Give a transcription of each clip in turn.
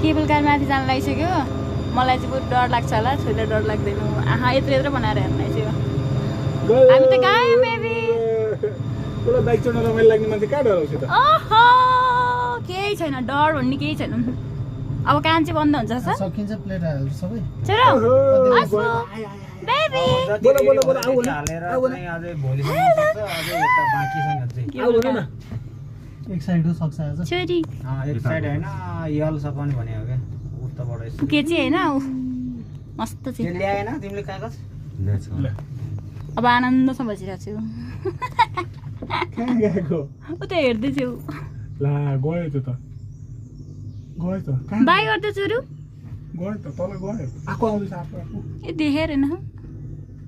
Cable car माथि जान लागिसक्यो मलाई चाहिँ बहुत डर लाग्छ होला छोरीलाई डर लाग्दैन आहा यत्रो बनाएर हेर्न आइसक्यो हामी त गयौँ बेबी तँलाई बाइक चढ्न रमाइलो लाग्ने मान्छे कहाँ डराउँछ त ओहो केही छैन डर भन्ने केही छैन अब कान चाहिँ बन्द हुन्छ सर सकिन्छ प्लेटहरू सबै छोरो आसु बेबी बोला बोला बोला आऊ न आऊ न अझै भोलिसम्म सक्छ अझै यता बाँकी छैन चाहिँ आऊ न एक साइड हो सक्छ आज छोरी एक साइड हैन यल सपाउने भने हो क्या उताबाट यसो के चाहिँ हैन मस्त त्यो चाहिँ ल्याएन तिमीले कागज अब आनन्दसँग बसिरहेको छु कहाँ गएको उता हेर्दै छु ला गयो त गयो त कहाँ बाई गर्दै छोरू गयो त तल गयो आको आउँदैछ आको ए देखेर हैन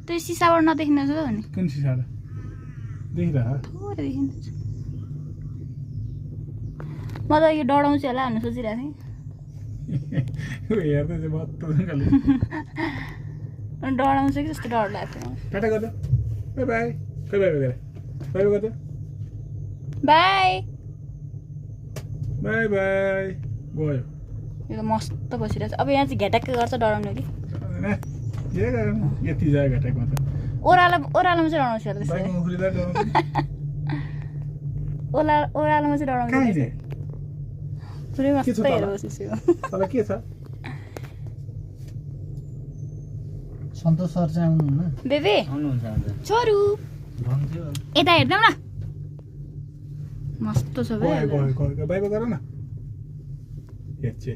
त्यो सिसाबाट नदेखिन छ भने कुन सिसाडा देखिरह थोरै देखिन्छ म त यो डराउँछु होला भनेर सोचिरहेको थिएँ हेर्दै चाहिँ बत्तसँगले डराउँछ कि जस्तो डर लाग्थ्यो टाटा गर्दा by by by by by by गर्दा बाई बाई बाई गयो यो त मस्त बसिरहेको छ अब यहाँ चाहिँ घ्याटक्क गर्छ डराउनु कि के गर्नु यति जायो घटाकमा त ओह्रालोमा चाहिँ डराउँछु होला बाइकमा त्यस्तो उफ्रिँदा डराउँछ ओह्रालोमा चाहिँ डराउँछु कहाँ त्यस्तो। हिँडे पुरै के छ मस्त तल? हेरेर बसेछु तल के छ सन्तोष सर चाहिँ आउनुहुन्न बेबी आउनुहुन्छ आज छोरू भन्थ्यो यता हेर्दैौ न मस्त छ बे गयो गयो गयो बाई बाई गर न हेर्छे